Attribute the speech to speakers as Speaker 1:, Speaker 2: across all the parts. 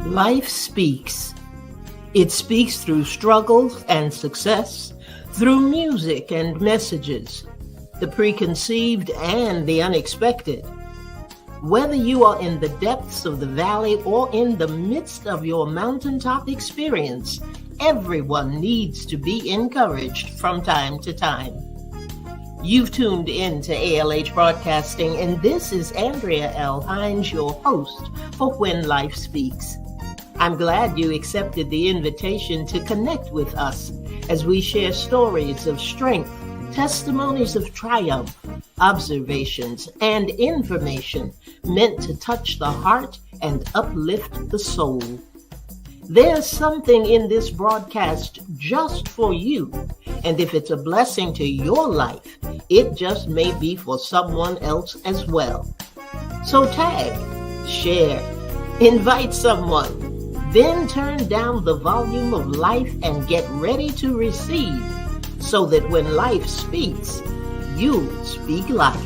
Speaker 1: Life speaks. It speaks through struggles and success, through music and messages, the preconceived and the unexpected. Whether you are in the depths of the valley or in the midst of your mountaintop experience, everyone needs to be encouraged from time to time. You've tuned in to ALH Broadcasting, and this is Andrea L. Hines, your host for When Life Speaks. I'm glad you accepted the invitation to connect with us as we share stories of strength, testimonies of triumph, observations, and information meant to touch the heart and uplift the soul. There's something in this broadcast just for you, and if it's a blessing to your life, it just may be for someone else as well. So tag, share, invite someone, then turn down the volume of life and get ready to receive, so that when life speaks, you'll speak life.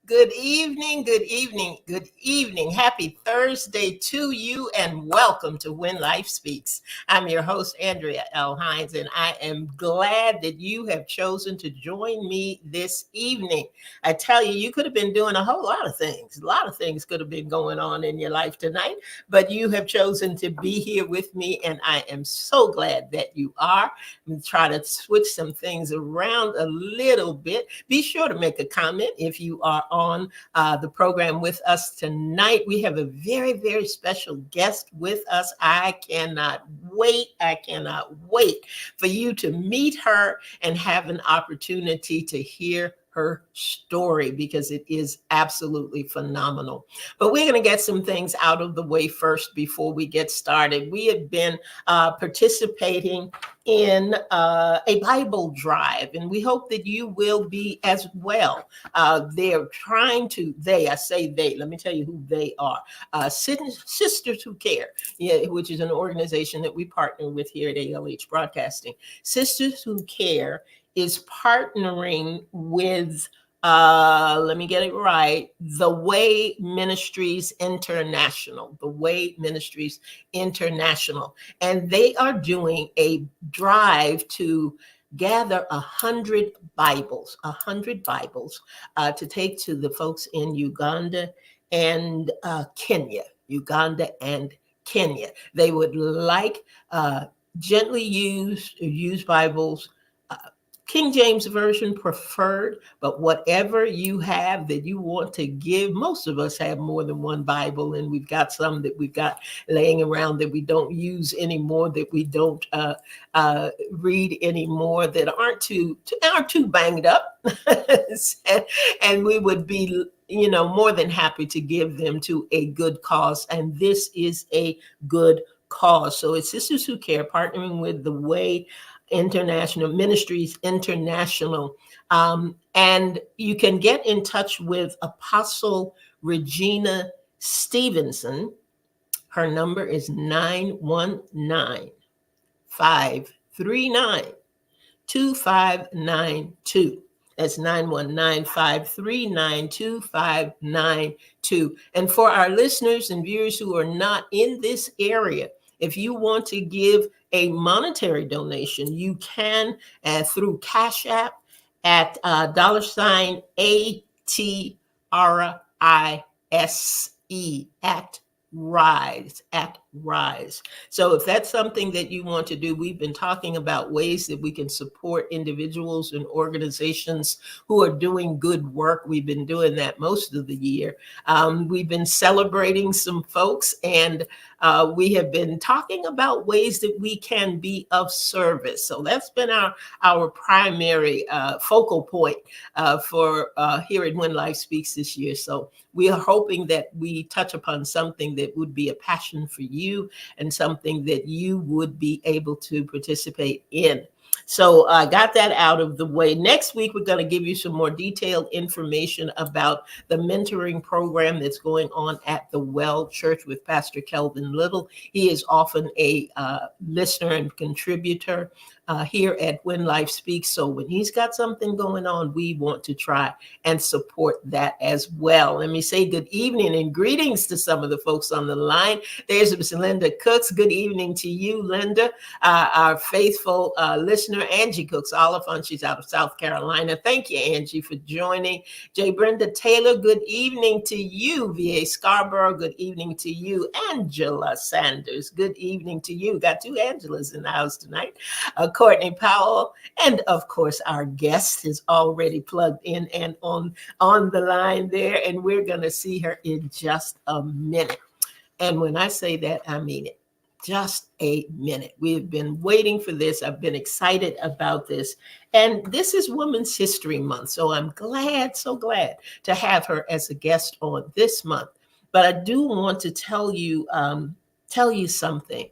Speaker 1: Good evening, good evening, good evening. Happy Thursday to you and welcome to When Life Speaks. I'm your host, Andrea L. Hines, and I am glad that you have chosen to join me this evening. I tell you, you could have been doing a whole lot of things. A lot of things could have been going on in your life tonight, but you have chosen to be here with me, and I am so glad that you are. I'm going to try to switch some things around a little bit. Be sure to make a comment if you are on the program with us tonight. We have a very, very special guest with us. I cannot wait for you to meet her and have an opportunity to hear her story, because it is absolutely phenomenal. But we're going to get some things out of the way first before we get started. We have been participating in a Bible drive, and we hope that you will be as well. They're trying to, I say they, let me tell you who they are. Sisters Who Care, which is an organization that we partner with here at ALH Broadcasting. Sisters Who Care is partnering with, let me get it right, The Way Ministries International, The Way Ministries International. And they are doing a drive to gather 100 Bibles to take to the folks in Uganda and Kenya. They would like gently used Bibles, King James Version preferred, but whatever you have that you want to give. Most of us have more than one Bible, and we've got some that we've got laying around that we don't use anymore, that we don't read anymore, that aren't too banged up. and we would be more than happy to give them to a good cause, and this is a good cause. So it's Sisters Who Care partnering with The Way International Ministries International. And you can get in touch with Apostle Regina Stevenson. Her number is 919-539-2592. That's 919-539-2592. And for our listeners and viewers who are not in this area, if you want to give a monetary donation, you can through Cash App at $ATRISE at Rise. So if that's something that you want to do, we've been talking about ways that we can support individuals and organizations who are doing good work. We've been doing that most of the year. We've been celebrating some folks, and we have been talking about ways that we can be of service. So that's been our primary focal point for here at When Life Speaks this year. So we are hoping that we touch upon something that would be a passion for you and something that you would be able to participate in. So I got that out of the way. Next week, we're going to give you some more detailed information about the mentoring program that's going on at the Well Church with Pastor Kelvin Little. He is often a listener and contributor here at When Life Speaks. So when he's got something going on, we want to try and support that as well. Let me say good evening and greetings to some of the folks on the line. There's Miss Linda Cooks. Good evening to you, Linda. Our faithful listener, Angie Cooks Oliphant. She's out of South Carolina. Thank you, Angie, for joining. J. Brenda Taylor, good evening to you. VA Scarborough, good evening to you. Angela Sanders, good evening to you. Got two Angelas in the house tonight. Courtney Powell, and of course, our guest is already plugged in and on the line there, and we're going to see her in just a minute. And when I say that, I mean it. Just a minute. We've been waiting for this. I've been excited about this. And this is Women's History Month. So I'm glad, so glad to have her as a guest on this month. But I do want to tell you something.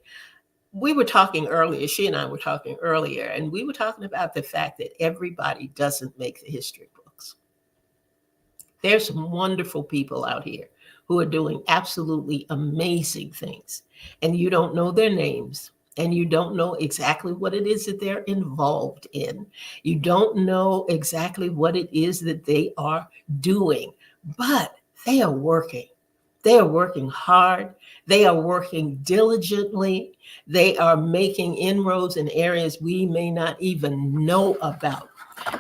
Speaker 1: We were talking earlier, she and I were talking earlier, and we were talking about the fact that everybody doesn't make the history books. There's some wonderful people out here who are doing absolutely amazing things, and you don't know their names, and you don't know exactly what it is that they're involved in. You don't know exactly what it is that they are doing, but they are working. They are working hard. They are working diligently. They are making inroads in areas we may not even know about.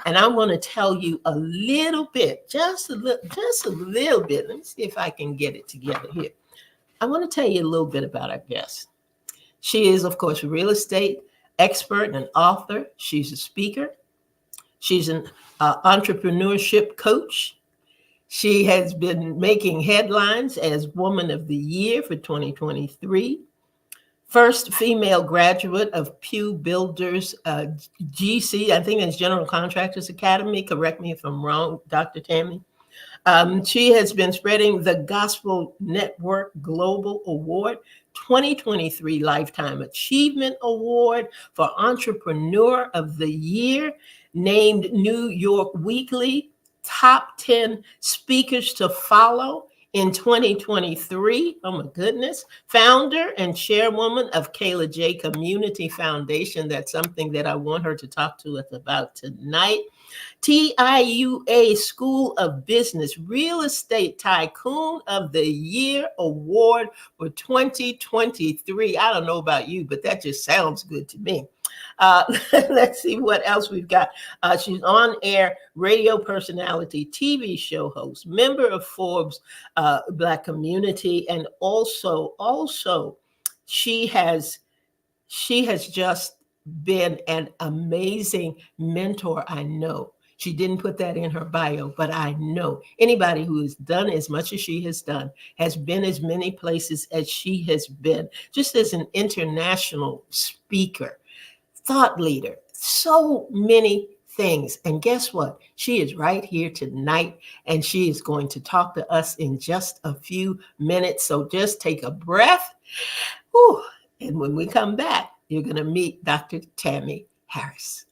Speaker 1: And I want to tell you a little bit, just a little bit. Let me see if I can get it together here. I want to tell you a little bit about our guest. She is, of course, a real estate expert and an author. She's a speaker. She's an entrepreneurship coach. She has been making headlines as Woman of the Year for 2023. First female graduate of Pew Builders GC, I think it's General Contractors Academy. Correct me if I'm wrong, Dr. Tammy. She has been spreading the Gospel Network Global Award, 2023 Lifetime Achievement Award for Entrepreneur of the Year, named New York Weekly Top 10 Speakers to Follow in 2023. Oh my goodness. Founder and chairwoman of Kayla J. Community Foundation. That's something that I want her to talk to us about tonight. TIUA School of Business Real Estate Tycoon of the Year Award for 2023. I don't know about you, but that just sounds good to me. Let's see what else we've got. She's on-air radio personality, TV show host, member of Forbes Black Community, and also she has just been an amazing mentor. I know she didn't put that in her bio, but I know anybody who has done as much as she has done, has been as many places as she has been, just as an international speaker, thought leader, so many things. And guess what? She is right here tonight, and she is going to talk to us in just a few minutes. So just take a breath. Whew. And when we come back, you're going to meet Dr. Tammy Harris.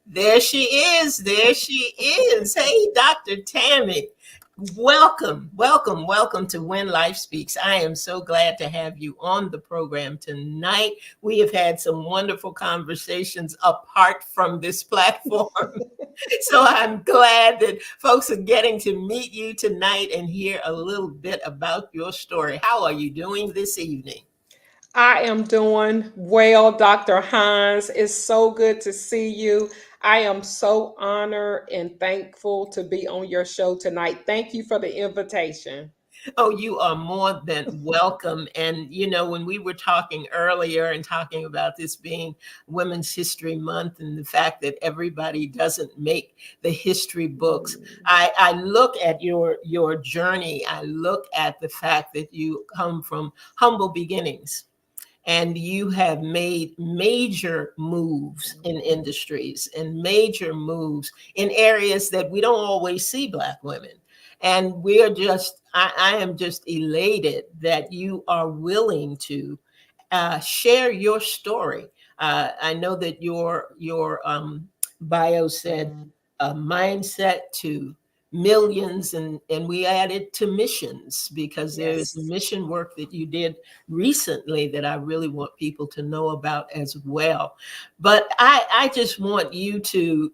Speaker 1: There she is. There she is. Hey, Dr. Tammy. Welcome to When Life Speaks. I am so glad to have you on the program tonight. We have had some wonderful conversations apart from this platform. So I'm glad that folks are getting to meet you tonight and hear a little bit about your story. How are you doing this evening?
Speaker 2: I am doing well, Dr. Hines. It's so good to see you. I am so honored and thankful to be on your show tonight. Thank you for the invitation.
Speaker 1: Oh, you are more than welcome. And, you know, when we were talking earlier and talking about this being Women's History Month and the fact that everybody doesn't make the history books, I look at your journey. I look at the fact that you come from humble beginnings. and you have made major moves in industries and major moves in areas that we don't always see Black women. And we are just, I am just elated that you are willing to share your story. I know that your bio said mindset to millions, and we added to missions because there is
Speaker 2: Yes.
Speaker 1: mission work that you did recently that I really want people to know about as well. But I just want you to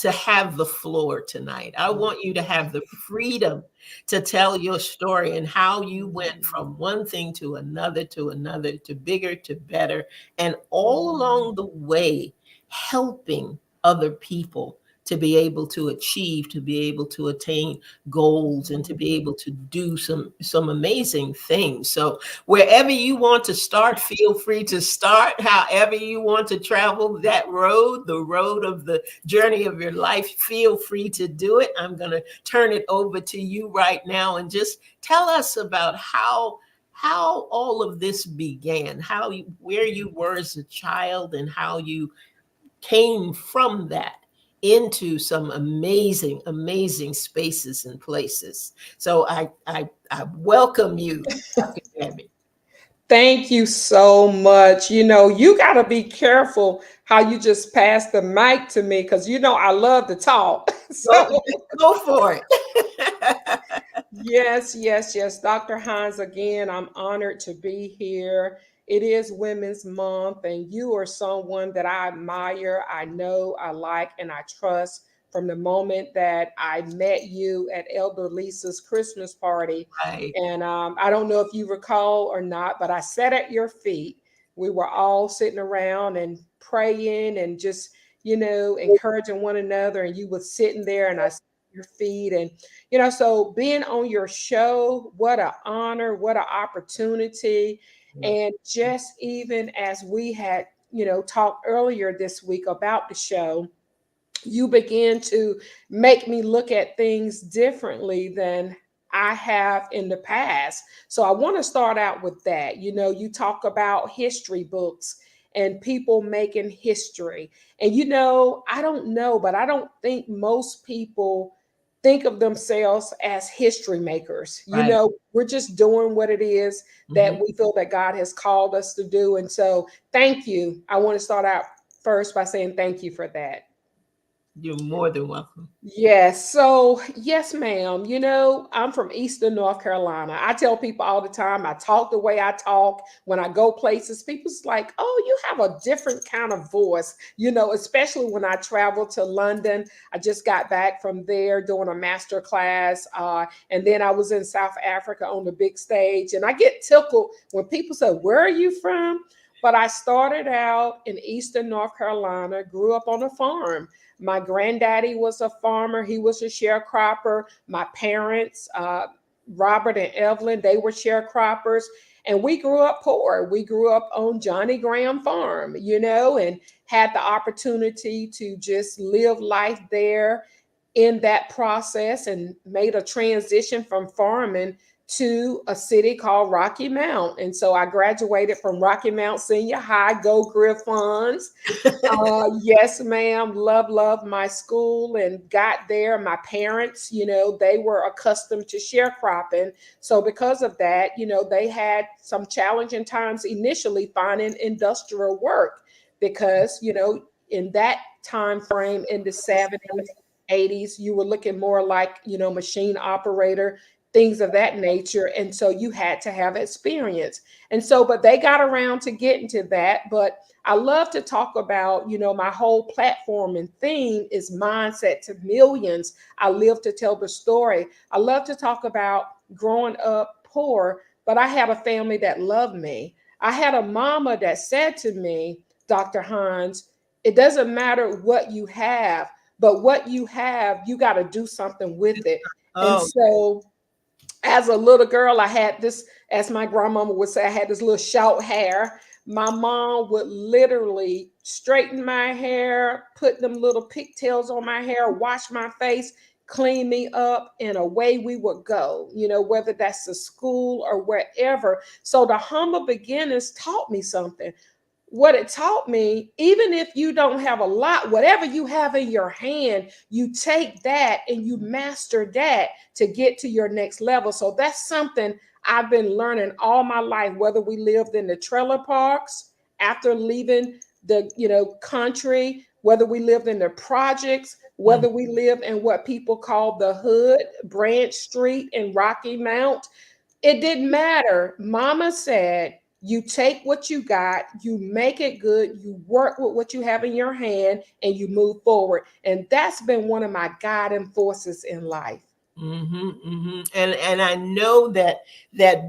Speaker 1: have the floor tonight. I want you to have the freedom to tell your story and how you went from one thing to another, to bigger, to better, and all along the way, helping other people to be able to achieve, to be able to attain goals, and to be able to do some amazing things. So wherever you want to start, feel free to start. However you want to travel that road, the road of the journey of your life, feel free to do it. I'm going to turn it over to you right now and just tell us about how all of this began, where you were as a child, and how you came from that into some amazing, amazing spaces and places. So I welcome you, Dr. Gabby.
Speaker 2: Thank you so much. You got to be careful how you just pass the mic to me because I love to talk.
Speaker 1: Go,
Speaker 2: So,
Speaker 1: go for it.
Speaker 2: yes, yes, yes. Dr. Hines, again, I'm honored to be here. It is Women's Month, and you are someone that I admire, I know, I like, and I trust from the moment that I met you at Elder Lisa's Christmas party.
Speaker 1: Right.
Speaker 2: And I don't know if you recall or not, but I sat at your feet. We were all sitting around and praying and just, encouraging one another. And you were sitting there, and I sat at your feet. And so being on your show, what an honor, what an opportunity. And just even as we had, talked earlier this week about the show, you begin to make me look at things differently than I have in the past. So I want to start out with that. You talk about history books and people making history. And I don't know, but I don't think most people think of themselves as history makers.
Speaker 1: Right.
Speaker 2: We're just doing what it is that
Speaker 1: Mhm.
Speaker 2: we feel that God has called us to do. And so thank you. I want to start out first by saying thank you for that.
Speaker 1: You're more than welcome.
Speaker 2: Yes. So, yes, ma'am. I'm from Eastern North Carolina. I tell people all the time, I talk the way I talk when I go places. People's like, oh, you have a different kind of voice, especially when I travel to London. I just got back from there doing a master class. And then I was in South Africa on the big stage. And I get tickled when people say, where are you from? But I started out in Eastern North Carolina, grew up on a farm. My granddaddy was a farmer. He was a sharecropper. My parents, Robert and Evelyn, they were sharecroppers. And we grew up poor. We grew up on Johnny Graham Farm, and had the opportunity to just live life there in that process and made a transition from farming to a city called Rocky Mount. And so I graduated from Rocky Mount Senior High, Go Griffons. Yes, ma'am. Love my school and got there. My parents, they were accustomed to sharecropping. So because of that, they had some challenging times initially finding industrial work because, in that time frame in the 70s, 80s, you were looking more like, machine operator, things of that nature. And so you had to have experience. And so, but they got around to getting to that. But I love to talk about, my whole platform and theme is mindset to millions. I live to tell the story. I love to talk about growing up poor, but I had a family that loved me. I had a mama that said to me, Dr. Hines, it doesn't matter what you have, but what you have, you got to do something with it. And
Speaker 1: Oh,
Speaker 2: so as a little girl, I had this, as my grandmama would say, I had this little short hair. My mom would literally straighten my hair, put them little pigtails on my hair, wash my face, clean me up, and away we would go, whether that's the school or wherever. So the humble beginnings taught me something. What it taught me, even if you don't have a lot, whatever you have in your hand, you take that and you master that to get to your next level. So that's something I've been learning all my life, whether we lived in the trailer parks after leaving the country, whether we lived in the projects,
Speaker 1: Mm,
Speaker 2: whether we lived in what people call the hood, Branch Street and Rocky Mount. It didn't matter. Mama said, you take what you got, you make it good, you work with what you have in your hand, and you move forward. And that's been one of my guiding forces in life.
Speaker 1: And I know that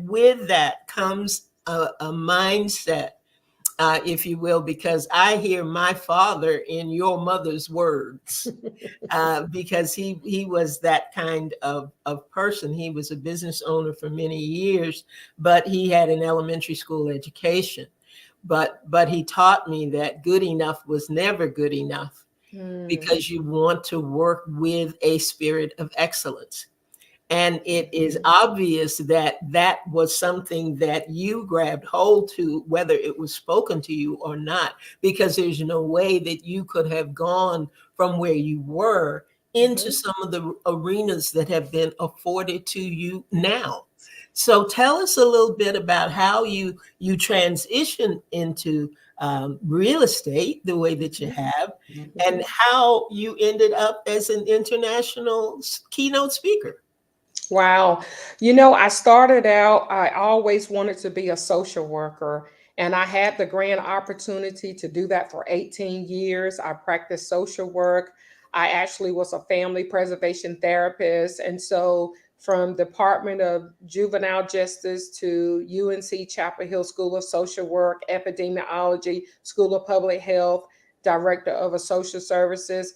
Speaker 1: with that comes a mindset, if you will, because I hear my father in your mother's words. Because he was that kind of person. He was a business owner for many years, but he had an elementary school education. But he taught me that good enough was never good enough,
Speaker 2: Mm,
Speaker 1: because you want to work with a spirit of excellence. And it is
Speaker 2: mhm.
Speaker 1: obvious that that was something that you grabbed hold to, whether it was spoken to you or not, because there's no way that you could have gone from where you were into
Speaker 2: Mhm.
Speaker 1: some of the arenas that have been afforded to you now. So tell us a little bit about how you transitioned into real estate the way that you
Speaker 2: Mhm.
Speaker 1: have, and
Speaker 2: Mhm.
Speaker 1: how you ended up as an international keynote speaker.
Speaker 2: Wow. I started out, I always wanted to be a social worker, and I had the grand opportunity to do that for 18 years. I practiced social work. I actually was a family preservation therapist. And so, from Department of Juvenile Justice to UNC Chapel Hill School of Social Work, Epidemiology, School of Public Health, Director of a Social Services,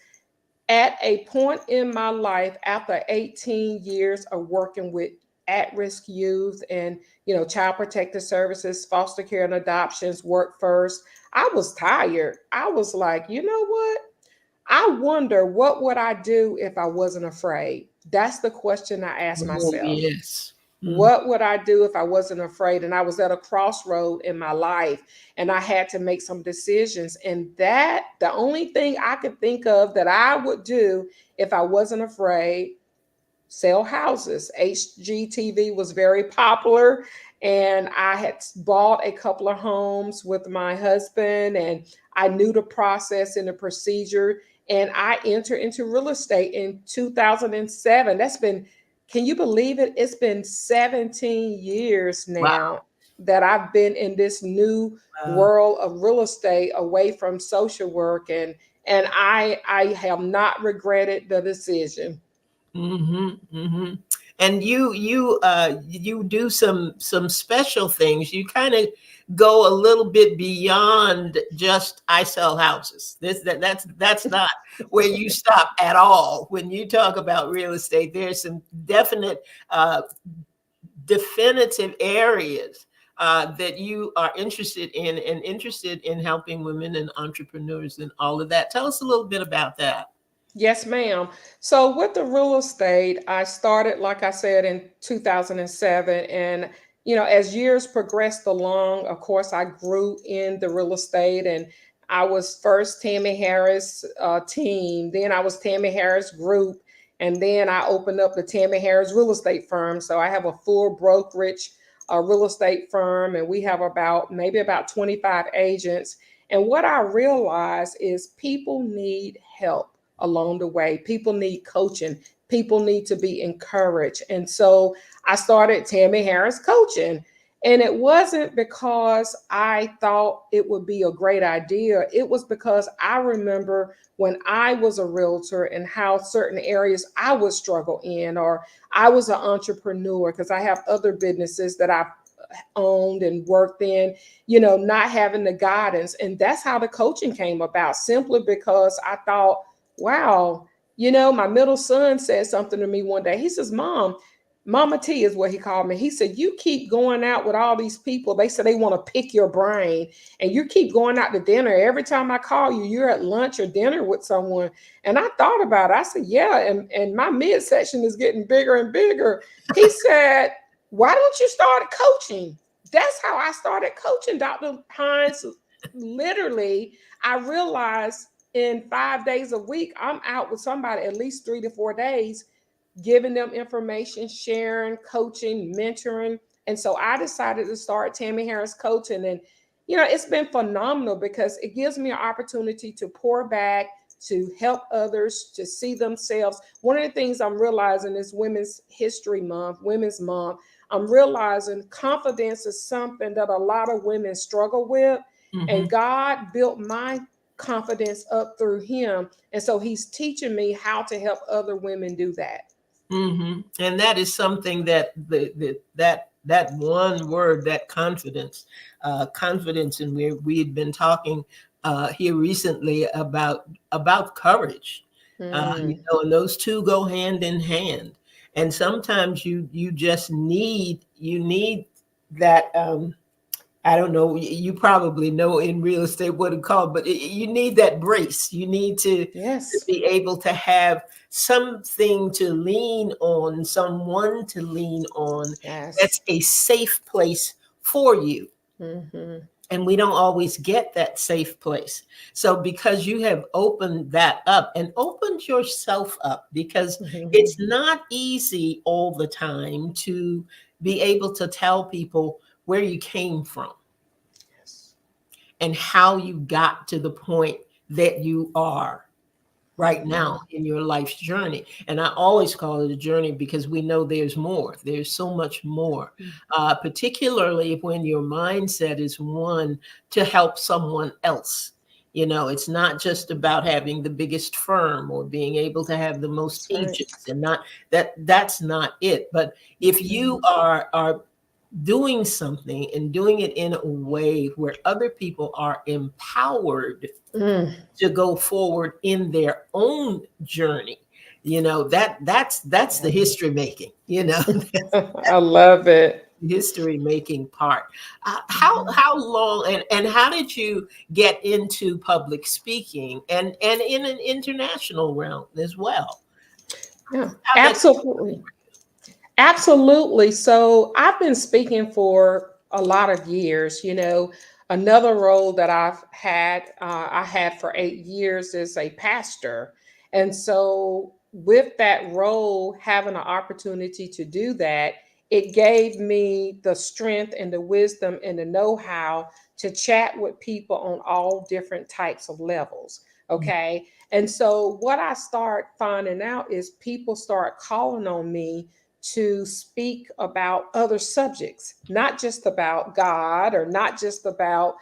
Speaker 2: at a point in my life after 18 years of working with at-risk youth and child protective services, foster care and adoptions, work first, I was tired. I was like, you know what, I wonder what would I do if I wasn't afraid. That's the question I asked
Speaker 1: Oh,
Speaker 2: myself.
Speaker 1: yes. Mm,
Speaker 2: What would I do if I wasn't afraid? And I was at a crossroad in my life, and I had to make some decisions. And that, the only thing I could think of that I would do if I wasn't afraid, sell houses. HGTV was very popular, and I had bought a couple of homes with my husband, and I knew the process and the procedure. And I entered into real estate in 2007. That's been, can you believe it? It's been 17 years
Speaker 1: wow.
Speaker 2: now that I've been in this new
Speaker 1: Wow.
Speaker 2: world of real estate away from social work, and I have not regretted the decision.
Speaker 1: Hmm. And you do some special things. You kind of go a little bit beyond just I sell houses. That's not where you stop at all. When you talk about real estate, there's some definite uh, definitive areas that you are interested in, and interested in helping women and entrepreneurs and all of that. Tell us a little bit about that.
Speaker 2: Yes, ma'am. So with the real estate, I started, like I said, in 2007. And, as years progressed along, of course, I grew in the real estate. And I was first Tammy Harris team, then I was Tammy Harris Group, and then I opened up the Tammy Harris Real Estate Firm. So I have a full brokerage real estate firm, and we have maybe about 25 agents. And what I realized is people need help along the way. People need coaching. People need to be encouraged. And so I started Tammy Harris Coaching. And it wasn't because I thought it would be a great idea. It was because I remember when I was a realtor and how certain areas I would struggle in, or I was an entrepreneur because I have other businesses that I've owned and worked in, not having the guidance. And that's how the coaching came about, simply because I thought, wow, my middle son said something to me one day. He says, Mom, Mama T is what he called me. He said, "You keep going out with all these people. They said they want to pick your brain, and you keep going out to dinner. Every time I call you, you're at lunch or dinner with someone." And I thought about it. I said, "Yeah." And my midsection is getting bigger and bigger. He said, "Why don't you start coaching?" That's how I started coaching, Dr. Hines. Literally, I realized in 5 days a week, I'm out with somebody at least 3 to 4 days, giving them information, sharing, coaching, mentoring. And so I decided to start Tammy Harris Coaching. And, it's been phenomenal because it gives me an opportunity to pour back, to help others, to see themselves. One of the things I'm realizing is Women's History Month, Women's Month. I'm realizing confidence is something that a lot of women struggle with.
Speaker 1: Mm-hmm.
Speaker 2: And God built my confidence up through him. And so he's teaching me how to help other women do that.
Speaker 1: Mm-hmm. And that is something that that one word, that confidence, and we had been talking here recently about courage,
Speaker 2: Mm,
Speaker 1: and those two go hand in hand. And sometimes you just need that. I don't know. You probably know in real estate what it's called, but you need that brace. You need to
Speaker 2: yes.
Speaker 1: be able to have something to lean on, someone to lean on.
Speaker 2: Yes.
Speaker 1: That's a safe place for you.
Speaker 2: Hmm.
Speaker 1: And we don't always get that safe place. So, because you have opened that up and opened yourself up, because it's not easy all the time to be able to tell people where you came from
Speaker 2: Yes.
Speaker 1: and how you got to the point that you are right now
Speaker 2: Hmm.
Speaker 1: in your life's journey. And I always call it a journey because we know there's more. There's so much more, particularly when your mindset is one to help someone else. It's not just about having the biggest firm or being able to have the most
Speaker 2: That's right.
Speaker 1: agents, and not that's not it. But if you
Speaker 2: Mhm.
Speaker 1: are doing something and doing it in a way where other people are empowered
Speaker 2: Mm.
Speaker 1: to go forward in their own journey, that's the
Speaker 2: Yeah.
Speaker 1: history making, that's
Speaker 2: I love it.
Speaker 1: the history making part.
Speaker 2: Mhm.
Speaker 1: How long, and how did you get into public speaking, and in an international realm as well?
Speaker 2: Yeah,
Speaker 1: How that
Speaker 2: absolutely. Absolutely. So I've been speaking for a lot of years. Another role that I had for 8 years is a pastor. And so, with that role, having an opportunity to do that, it gave me the strength and the wisdom and the know how to chat with people on all different types of levels. Okay. And so, what I start finding out is people start calling on me to speak about other subjects, not just about God or not just about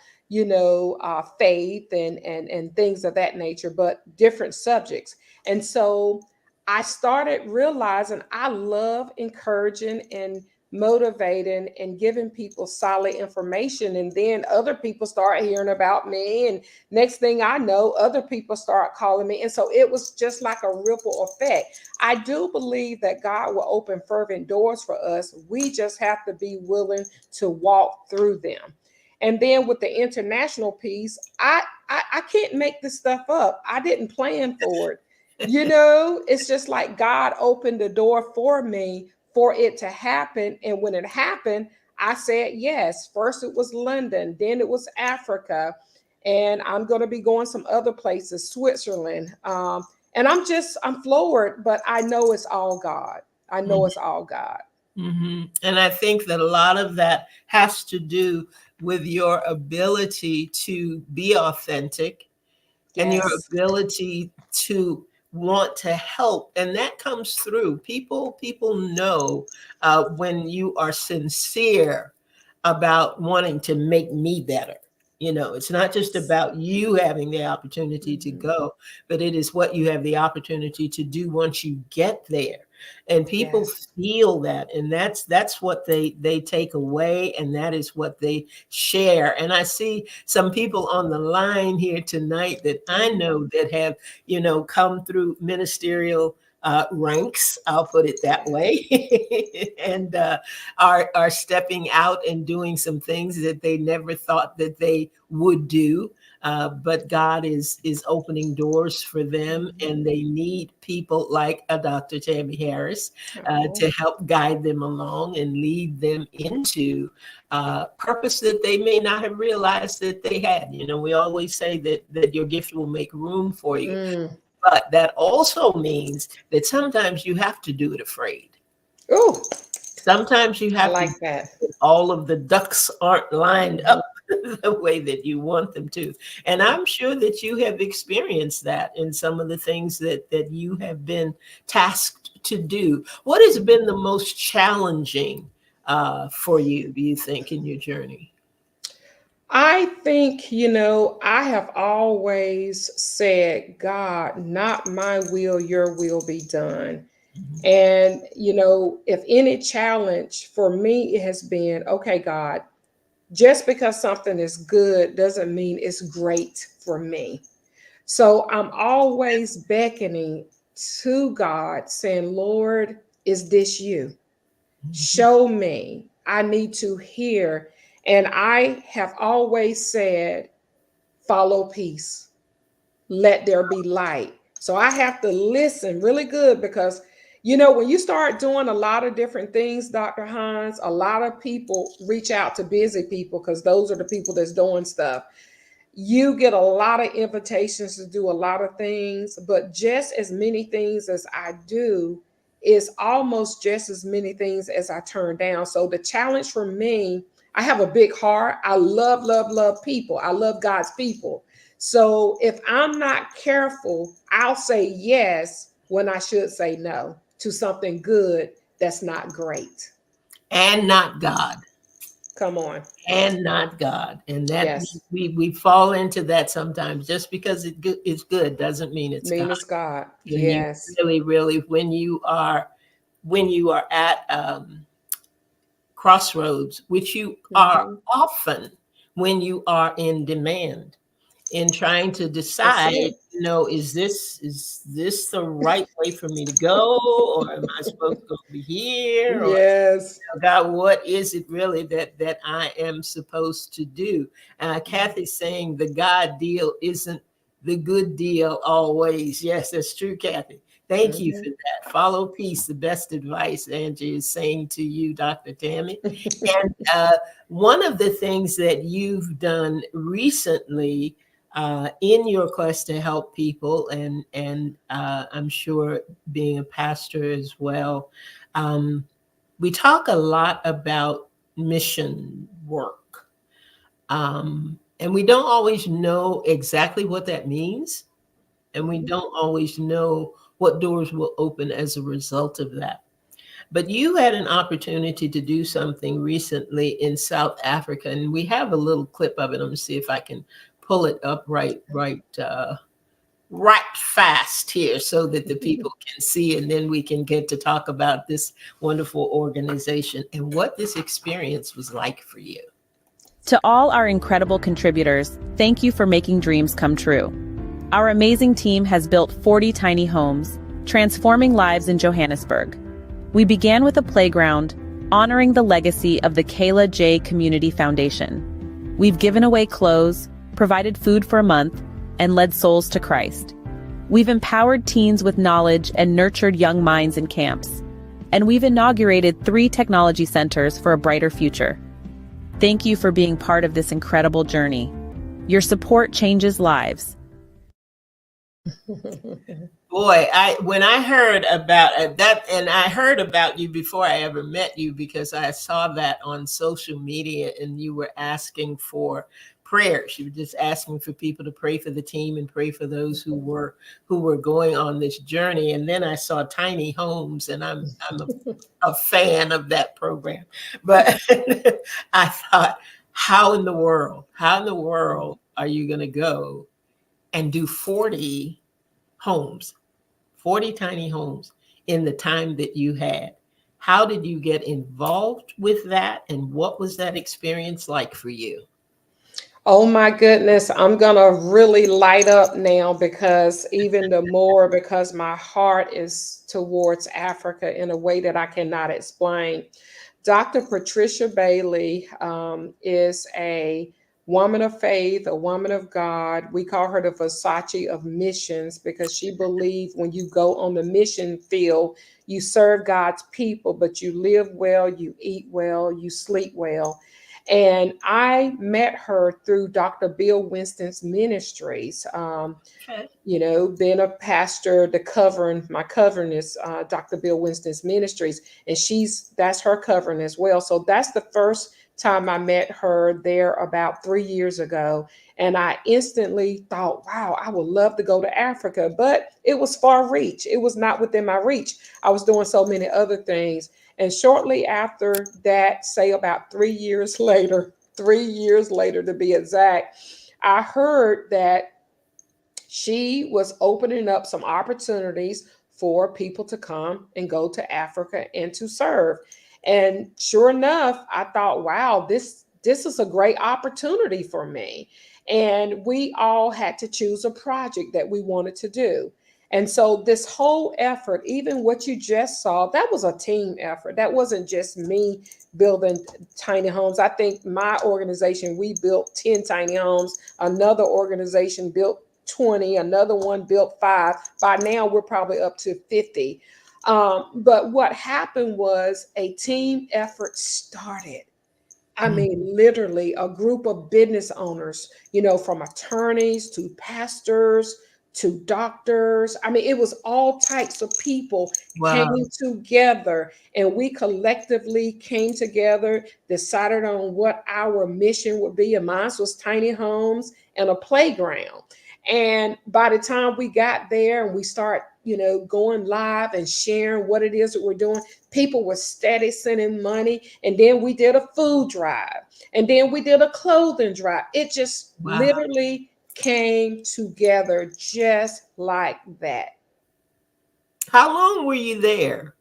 Speaker 2: faith and things of that nature, but different subjects. And so I started realizing I love encouraging and motivating and giving people solid information, and then other people start hearing about me, and next thing I know, other people start calling me, and so it was just like a ripple effect. I do believe that God will open fervent doors for us. We just have to be willing to walk through them. And then with the international piece, I can't make this stuff up. I didn't plan for it. It's just like God opened the door for me for it to happen. And when it happened, I said yes. First it was London, then it was Africa, and I'm going to be going some other places, Switzerland. And I'm floored, but I know it's all God. I know it's all God.
Speaker 1: And I think that a lot of that has to do with your ability to be authentic and your
Speaker 2: Yes.
Speaker 1: ability to want to help, and that comes through. People know when you are sincere about wanting to make me better. It's not just
Speaker 2: Yes.
Speaker 1: about you having the opportunity to
Speaker 2: Mhm.
Speaker 1: go, but it is what you have the opportunity to do once you get there. And people
Speaker 2: Yes.
Speaker 1: feel that, and that's what they take away, and that is what they share. And I see some people on the line here tonight that I
Speaker 2: Mhm.
Speaker 1: know that have come through ministerial ranks, I'll put it that way, and are stepping out and doing some things that they never thought that they would do. But God is opening doors for them, and they need people like a Dr. Tammy Harris
Speaker 2: Oh.
Speaker 1: to help guide them along and lead them into purpose that they may not have realized that they had. You know, we always say that your gift will make room for you,
Speaker 2: Mm.
Speaker 1: but that also means that sometimes you have to do it afraid.
Speaker 2: Ooh,
Speaker 1: Sometimes you
Speaker 2: I
Speaker 1: have to,
Speaker 2: like that.
Speaker 1: all of the ducks aren't lined
Speaker 2: Mhm.
Speaker 1: up the way that you want them to. And I'm sure that you have experienced that in some of the things that you have been tasked to do. What has been the most challenging for you, do you think, in your journey?
Speaker 2: I think, I have always said, God, not my will, your will be done.
Speaker 1: Mhm.
Speaker 2: And, if any challenge for me, it has been, okay, God, just because something is good doesn't mean it's great for me. So I'm always beckoning to God, saying, Lord, is this you?
Speaker 1: Mhm.
Speaker 2: Show me. I need to hear. And I have always said, follow peace, let there be light. So I have to listen really good because, when you start doing a lot of different things, Dr. Hines, a lot of people reach out to busy people because those are the people that's doing stuff. You get a lot of invitations to do a lot of things, but just as many things as I do is almost just as many things as I turn down. So the challenge for me, I have a big heart. I love, love, love people. I love God's people. So if I'm not careful, I'll say yes when I should say no to something good that's not great.
Speaker 1: And not God.
Speaker 2: Come on.
Speaker 1: And not God. And that
Speaker 2: Yes.
Speaker 1: we fall into that sometimes. Just because it's good doesn't mean it's
Speaker 2: Mean
Speaker 1: God.
Speaker 2: as God.
Speaker 1: And you
Speaker 2: Yes.
Speaker 1: really, really, when you are at crossroads, which you are
Speaker 2: Mhm.
Speaker 1: often when you are in demand, in trying to
Speaker 2: That's
Speaker 1: decide,
Speaker 2: it.
Speaker 1: is this the right way for me to go, or am I supposed to go over here, or
Speaker 2: Yes.
Speaker 1: God, what is it really that I am supposed to do? Kathy's saying the God deal isn't the good deal always. Yes, that's true, Kathy. Thank you for
Speaker 2: Mhm.
Speaker 1: that. Follow peace, the best advice Angie is saying to you, Dr. Tammy. And one of the things that you've done recently in your quest to help people, and I'm sure being a pastor as well, um, we talk a lot about mission work. And we don't always know exactly what that means. And we
Speaker 2: Mhm.
Speaker 1: don't always know what doors will open as a result of that. But you had an opportunity to do something recently in South Africa, and we have a little clip of it. I'm gonna see if I can pull it up right fast here so that the people can see, and then we can get to talk about this wonderful organization and what this experience was like for you.
Speaker 3: To all our incredible contributors, thank you for making dreams come true. Our amazing team has built 40 tiny homes, transforming lives in Johannesburg. We began with a playground, honoring the legacy of the Kayla J. Community Foundation. We've given away clothes, provided food for a month, and led souls to Christ. We've empowered teens with knowledge and nurtured young minds in camps. And we've inaugurated 3 technology centers for a brighter future. Thank you for being part of this incredible journey. Your support changes lives.
Speaker 1: Boy, I when I heard about that, and I heard about you before I ever met you because I saw that on social media, and you were asking for prayers. You were just asking for people to pray for the team and pray for those who were going on this journey. And then I saw tiny homes, and I'm a fan of that program. But I thought, how in the world are you going to go and do 40 homes, 40 tiny homes in the time that you had? How did you get involved with that? And what was that experience like for you?
Speaker 2: Oh my goodness, I'm gonna really light up now because even the more because my heart is towards Africa in a way that I cannot explain. Dr. Patricia Bailey is a woman of faith, a woman of God. We call her the Versace of missions because she believed when you go on the mission field, you serve God's people, but you live well, you eat well, you sleep well. And I met her through Dr. Bill Winston's ministries.
Speaker 1: Okay.
Speaker 2: Being a pastor, my covering is Dr. Bill Winston's ministries, and that's her covering as well. So that's the first time I met her there about 3 years ago. And I instantly thought, wow, I would love to go to Africa, but it was far reach. It was not within my reach. I was doing so many other things. And shortly after that, say about 3 years later, 3 years later to be exact, I heard that she was opening up some opportunities for people to come and go to Africa and to serve. And sure enough, I thought, wow, this is a great opportunity for me. And we all had to choose a project that we wanted to do. And so this whole effort, even what you just saw, that was a team effort. That wasn't just me building tiny homes. I think my organization, we built 10 tiny homes. Another organization built 20, another one built 5. By now, we're probably up to 50. But what happened was a team effort started. I mean, literally a group of business owners, from attorneys to pastors to doctors. I mean, it was all types of people
Speaker 1: Wow.
Speaker 2: came together, and we collectively came together, decided on what our mission would be. And mine was tiny homes and a playground. And by the time we got there and we start, going live and sharing what it is that we're doing, people were steady sending money. And then we did a food drive. And then we did a clothing drive. It just
Speaker 1: Wow.
Speaker 2: literally came together just like that.
Speaker 1: How long were you there?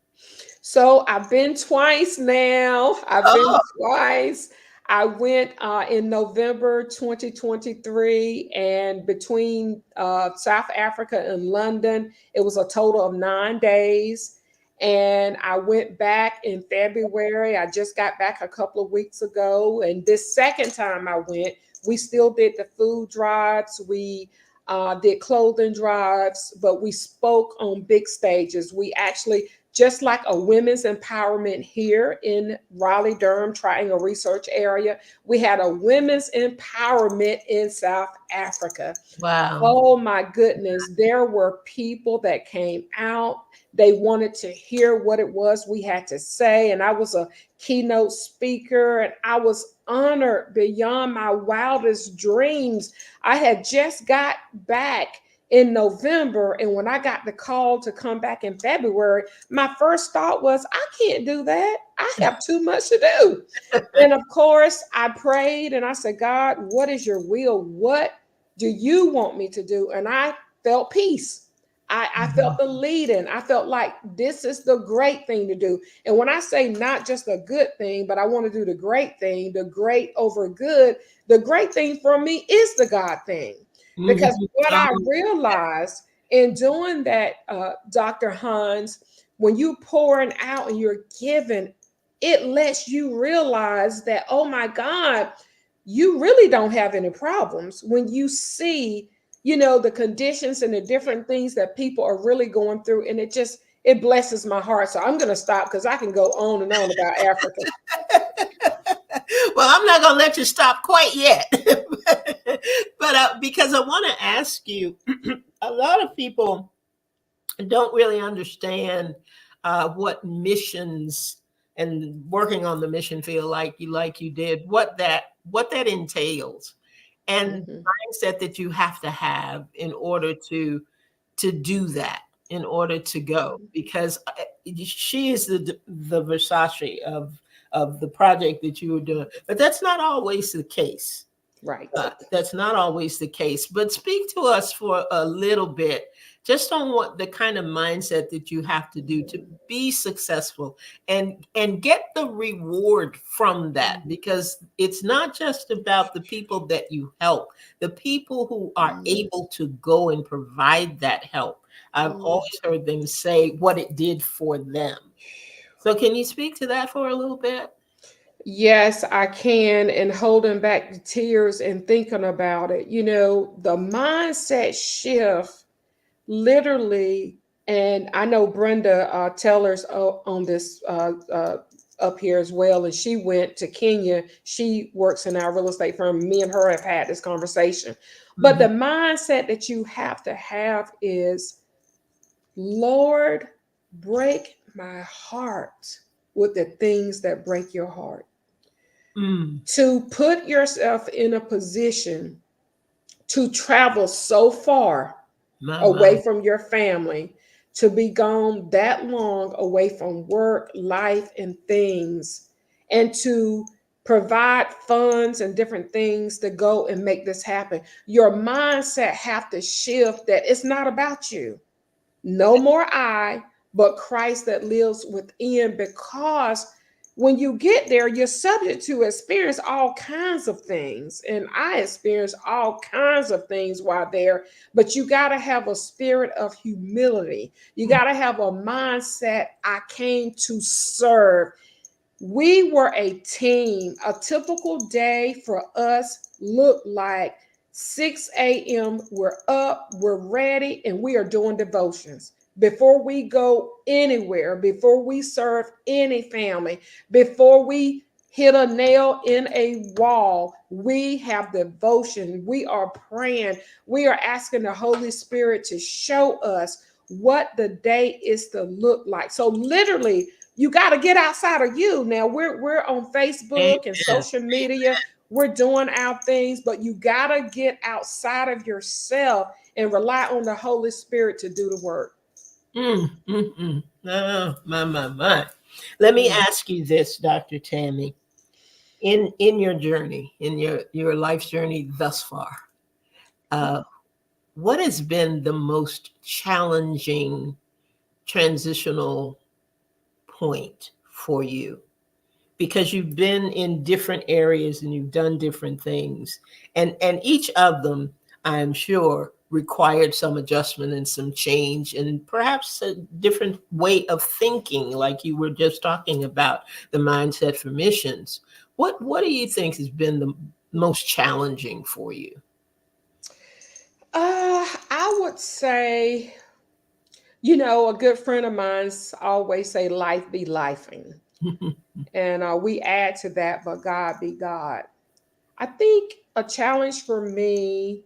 Speaker 2: So I've been twice now. I've been
Speaker 1: Oh,
Speaker 2: twice. I went in November 2023, and between South Africa and London, it was a total of 9 days. And I went back in February. I just got back a couple of weeks ago. And this second time I went, we still did the food drives. We did clothing drives, but we spoke on big stages. We actually, just like a women's empowerment here in Raleigh, Durham, Triangle Research Area, we had a women's empowerment in South Africa.
Speaker 1: wow.
Speaker 2: Oh my goodness, there were people that came out. They wanted to hear what it was we had to say. And I was a keynote speaker, and I was honored beyond my wildest dreams. I had just got back in November, and when I got the call to come back in February, my first thought was, I can't do that. I have too much to do. And of course, I prayed and I said, God, what is your will? What do you want me to do? And I felt peace. I felt the leading. I felt like this is the great thing to do. And when I say not just a good thing, but I want to do the great thing, the great over good, the great thing for me is the God thing. Because
Speaker 1: Mhm.
Speaker 2: what I
Speaker 1: Um,
Speaker 2: realized in doing that, Dr. Hines, when you pouring out and you're giving, it lets you realize that, oh my God, you really don't have any problems when you see, the conditions and the different things that people are really going through. And it blesses my heart. So I'm going to stop because I can go on and on about Africa.
Speaker 1: well, I'm not going to let you stop quite yet. But because I want to ask you, a lot of people don't really understand what missions and working on the mission field like you did, what that entails, and the
Speaker 2: Mhm.
Speaker 1: mindset that you have to have in order to do that, in order to go,
Speaker 2: Mhm.
Speaker 1: because she is the Versace of the project that you were doing, but that's not always the case.
Speaker 2: Right.
Speaker 1: That's not always the case. But speak to us for a little bit. just on what the kind of mindset that you have to do to be successful and get the reward from that, because it's not just about the people that you help, the people who are able to go and provide that help. I've always heard them say what it did for them. So can you speak to that for a little bit?
Speaker 2: Yes, I can. And holding back the tears and thinking about it, the mindset shift literally. And I know Brenda Teller's on this up here as well. And she went to Kenya. She works in our real estate firm. Me and her have had this conversation. But the
Speaker 1: Mhm.
Speaker 2: mindset that you have to have is, Lord, break my heart with the things that break your heart.
Speaker 1: Mm,
Speaker 2: To put yourself in a position to travel so far
Speaker 1: my.
Speaker 2: away from your family, to be gone that long away from work, life, and things, and to provide funds and different things to go and make this happen. Your mindset have to shift that it's not about you. No more I, but Christ that lives within. Because when you get there, you're subject to experience all kinds of things. And I experienced all kinds of things while there. But you got to have a spirit of humility. You got to have a mindset, I came to serve. We were a team. A typical day for us looked like 6 a.m. We're up, we're ready, and we are doing devotions. Before we go anywhere, before we serve any family, before we hit a nail in a wall, we have devotion. We are praying. We are asking the Holy Spirit to show us what the day is to look like. So literally, you got to get outside of you. Now we're on Facebook and
Speaker 1: Amen.
Speaker 2: social media. We're doing our things, but you got to get outside of yourself and rely on the Holy Spirit to do the work.
Speaker 1: Oh, my. Let me
Speaker 2: Mm.
Speaker 1: ask you this, Dr. Tammy. In your journey, in your life's journey thus far, uh, what has been the most challenging transitional point for you? Because you've been in different areas and you've done different things, and each of them, I'm sure, required some adjustment and some change and perhaps a different way of thinking, like you were just talking about the mindset for missions. What do you think has been the most challenging for you?
Speaker 2: I would say, a good friend of mine's always say, "Life be lifing," and we add to that, "But God be God." I think a challenge for me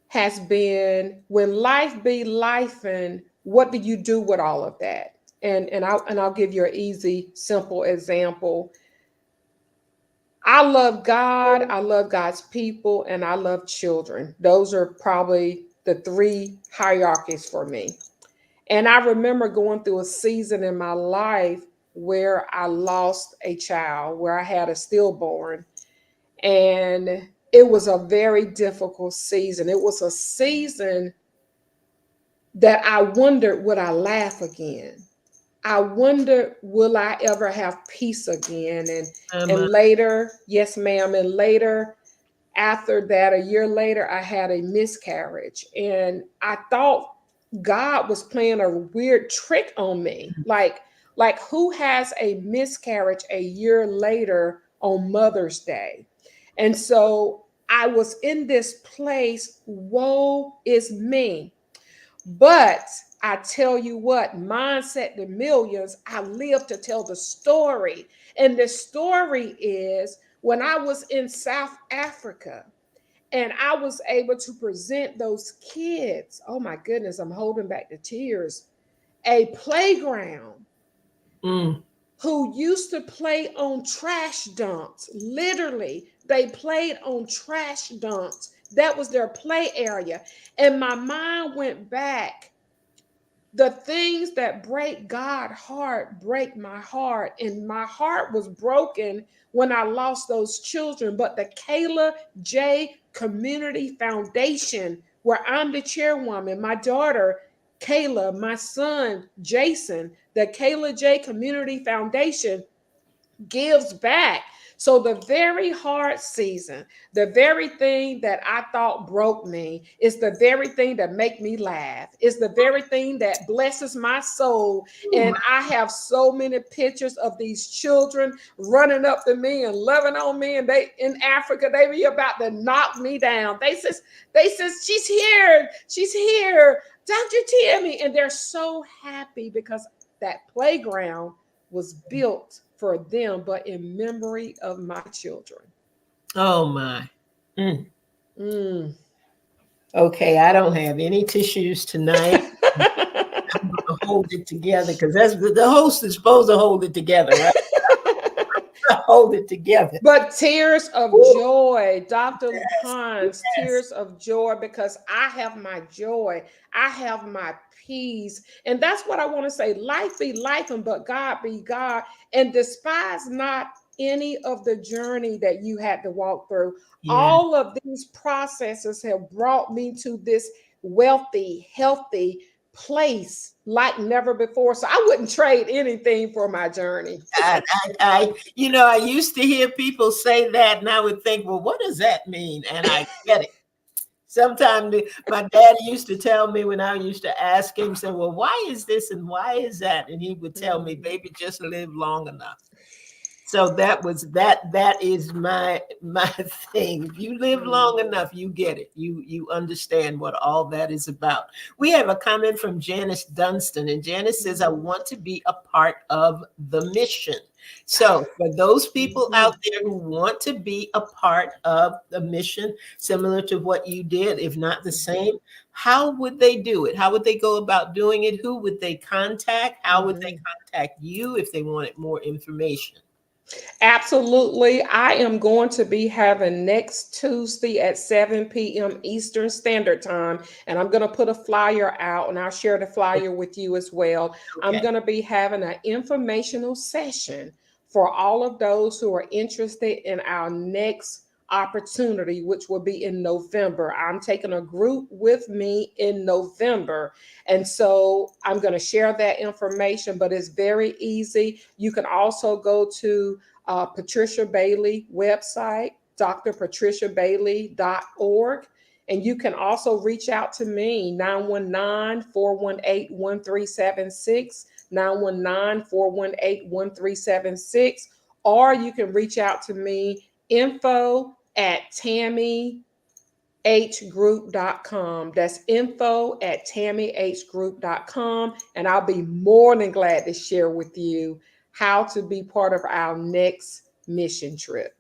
Speaker 2: has been, when life be life, and what do you do with all of that? And I'll give you an easy, simple example. I love God, I love God's people, and I love children. Those are probably the three hierarchies for me. And I remember going through a season in my life where I lost a child, where I had a stillborn, and it was a very difficult season. It was a season that I wondered, would I laugh again? I wondered, will I ever have peace again? And
Speaker 1: Um,
Speaker 2: later, yes, ma'am, and later, after that, a year later, I had a miscarriage. And I thought God was playing a weird trick on me. Like who has a miscarriage a year later on Mother's Day? And so I was in this place, woe is me. But I tell you what, mindset the millions, I live to tell the story. And the story is, when I was in South Africa and I was able to present those kids, oh my goodness, I'm holding back the tears, a playground,
Speaker 1: mm,
Speaker 2: who used to play on trash dumps. Literally, they played on trash dumps. That was their play area. And my mind went back. The things that break God's heart break my heart. And my heart was broken when I lost those children. But the Kayla J Community Foundation, where I'm the chairwoman, my daughter Kayla, my son, Jason, the Kayla J Community Foundation gives back. So the very hard season, the very thing that I thought broke me is the very thing that make me laugh. Is the very thing that blesses my soul. And I have so many pictures of these children running up to me and loving on me. And they in Africa, they be about to knock me down. They says, she's here, Dr. Tammy. And they're so happy because that playground was built for them, but in memory of my children.
Speaker 1: Oh my. Mm.
Speaker 2: Mm.
Speaker 1: Okay, I don't have any tissues tonight. I'm gonna hold it together because that's the host is supposed to hold it together, right? Hold it together.
Speaker 2: But tears of
Speaker 1: Ooh,
Speaker 2: joy, Dr.
Speaker 1: yes,
Speaker 2: Hines,
Speaker 1: yes.
Speaker 2: tears of joy because I have my joy. I have my peace. And that's what I want to say. Life be life, but God be God. And despise not any of the journey that you had to walk through.
Speaker 1: Yeah.
Speaker 2: All of these processes have brought me to this wealthy, healthy place like never before. So I wouldn't trade anything for my journey.
Speaker 1: I used to hear people say that, and I would think, well, what does that mean? And I get it. Sometimes my dad used to tell me when I used to ask him, say, well, why is this and why is that? And he would tell me, baby, just live long enough. So that is my thing. If you live long enough, you get it. You understand what all that is about. We have a comment from Janice Dunstan, and Janice says, I want to be a part of the mission. So for those people out there who want to be a part of the mission, similar to what you did, if not the same, how would they do it? How would they go about doing it? Who would they contact? How would they contact you if they wanted more information?
Speaker 2: Absolutely. I am going to be having next Tuesday at 7 p.m. Eastern Standard Time. And I'm going to put a flyer out and I'll share the flyer with you as well. I'm
Speaker 1: Okay.
Speaker 2: going to be having an informational session for all of those who are interested in our next opportunity, which will be in November. I'm taking a group with me in November. And so I'm going to share that information, but it's very easy. You can also go to Patricia Bailey website, drpatriciabailey.org. And you can also reach out to me, 919-418-1376, 919-418-1376. Or you can reach out to me, info@tammyhgroup.com. That's info@tammyhgroup.com. And I'll be more than glad to share with you how to be part of our next mission trip.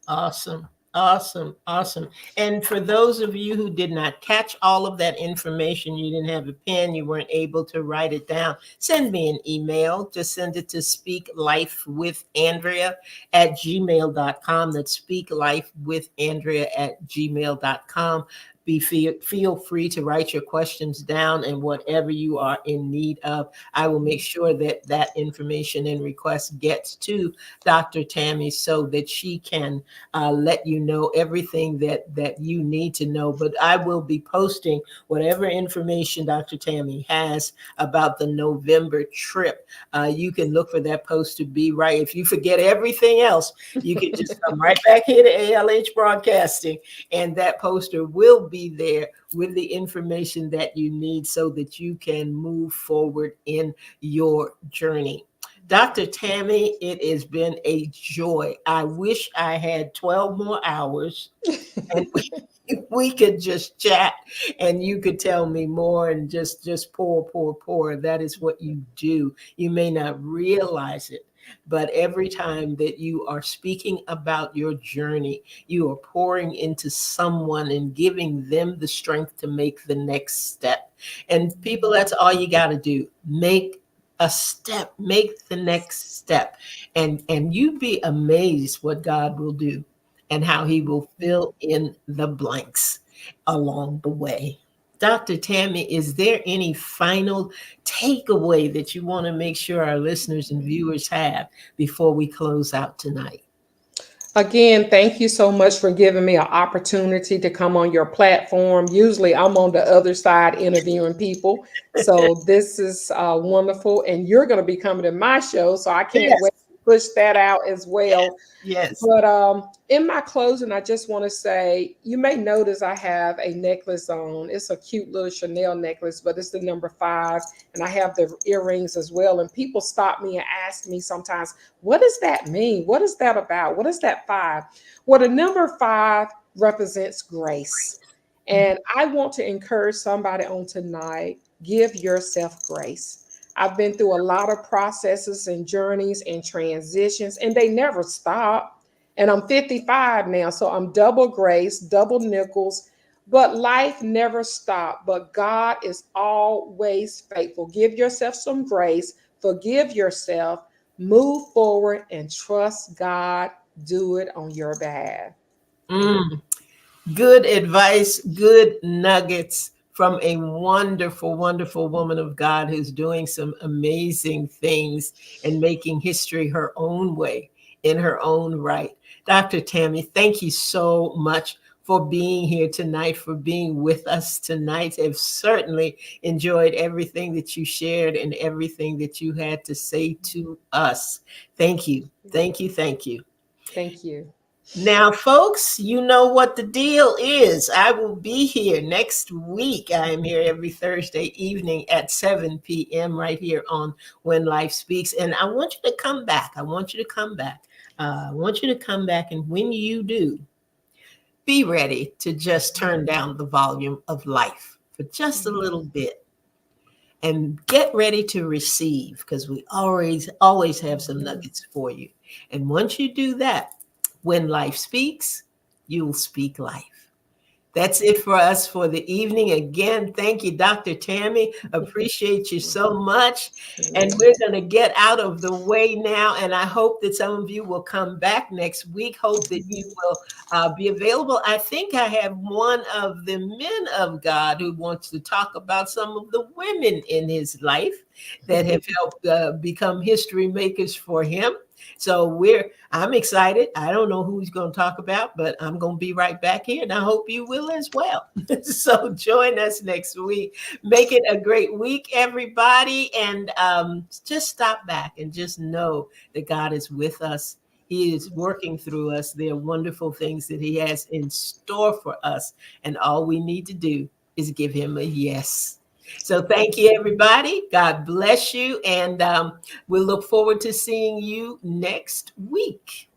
Speaker 1: Awesome. Awesome. Awesome. And for those of you who did not catch all of that information, you didn't have a pen, you weren't able to write it down, send me an email. Just send it to speaklifewithandrea@gmail.com. That's speaklifewithandrea@gmail.com. Feel free to write your questions down, and whatever you are in need of, I will make sure that that information and request gets to Dr. Tammy so that she can let you know everything that you need to know. But I will be posting whatever information Dr. Tammy has about the November trip. You can look for that post to be right. If you forget everything else, you can just come right back here to ALH Broadcasting, and that poster will be there with the information that you need so that you can move forward in your journey. Dr. Tammy, it has been a joy. I wish I had 12 more hours and we could just chat and you could tell me more and just pour. That is what you do. You may not realize it, but every time that you are speaking about your journey, you are pouring into someone and giving them the strength to make the next step. And people, that's all you got to do. Make a step, make the next step, and you'd be amazed what God will do and how he will fill in the blanks along the way. Dr. Tammy, is there any final takeaway that you want to make sure our listeners and viewers have before we close out tonight?
Speaker 2: Again, thank you so much for giving me an opportunity to come on your platform. Usually, I'm on the other side interviewing people. So, this is wonderful. And you're going to be coming to my show. So, I can't
Speaker 1: Yes,
Speaker 2: wait to push that out as
Speaker 1: yes,
Speaker 2: well.
Speaker 1: yes.
Speaker 2: But in my closing, I just want to say you may notice I have a necklace on. It's a cute little Chanel necklace, but it's the number 5. And I have the earrings as well. And people stop me and ask me sometimes, what does that mean? What is that about? What is that 5? Well, the number 5 represents grace. And I want to encourage somebody on tonight, give yourself grace. I've been through a lot of processes and journeys and transitions, and they never stop. And I'm 55 now, so I'm double grace, double nickels. But life never stopped. But God is always faithful. Give yourself some grace, forgive yourself, move forward, and trust God. Do it on your behalf.
Speaker 1: Mm. Good advice, good nuggets from a wonderful, wonderful woman of God who's doing some amazing things and making history her own way in her own right. Dr. Tammy, thank you so much for being here tonight, for being with us tonight. I've certainly enjoyed everything that you shared and everything that you had to say to us. Thank you. Thank you. Thank you.
Speaker 2: Thank you.
Speaker 1: Now, folks, you know what the deal is. I will be here next week. I am here every Thursday evening at 7 p.m. right here on When Life Speaks. And I want you to come back. I want you to come back. I want you to come back. And when you do, be ready to just turn down the volume of life for just a little bit and get ready to receive because we always have some nuggets for you. And once you do that, when life speaks, you'll speak life. That's it for us for the evening. Again, thank you, Dr. Tammy. Appreciate you so much. And we're going to get out of the way now. And I hope that some of you will come back next week. Hope that you will be available. I think I have one of the men of God who wants to talk about some of the women in his life that have helped become history makers for him. So I'm excited. I don't know who he's going to talk about, but I'm going to be right back here, and I hope you will as well. So join us next week. Make it a great week, everybody, and just stop back and just know that God is with us. He is working through us. There are wonderful things that he has in store for us, and all we need to do is give him a yes. So thank you, everybody. God bless you. And we'll look forward to seeing you next week.